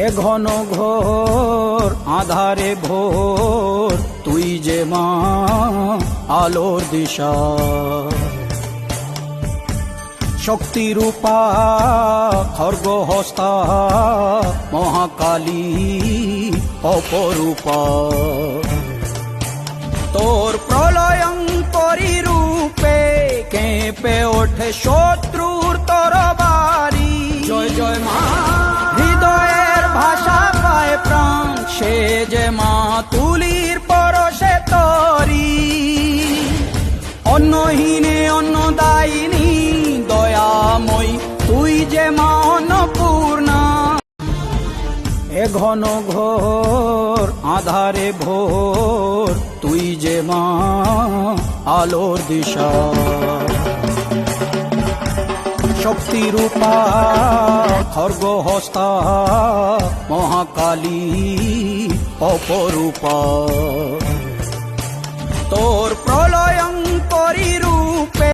এ ঘন ঘোর আধারে ভোর তুই যে মা আলোর দিশা, শক্তিরূপা খর্গহস্তা মহাকালী অপরূপা। তোর প্রলয়ঙ্করী রূপে কেঁপে ওঠে শত্রুর তরবারি। জয় জয় মা, হৃদয়ের ভাষা পায় প্রাণ, সে যে মা তুলির পরশে তরি। অন্নহীনে অন্নদায়িনী দয়াময়ী, তুই যে মা অন্নপূর্ণা। এ ঘন ঘোর আধারে ভোর তুই যে মা আলোর দিশা, শক্তিরূপা খর্গহস্তা মহাকালী অপরূপা।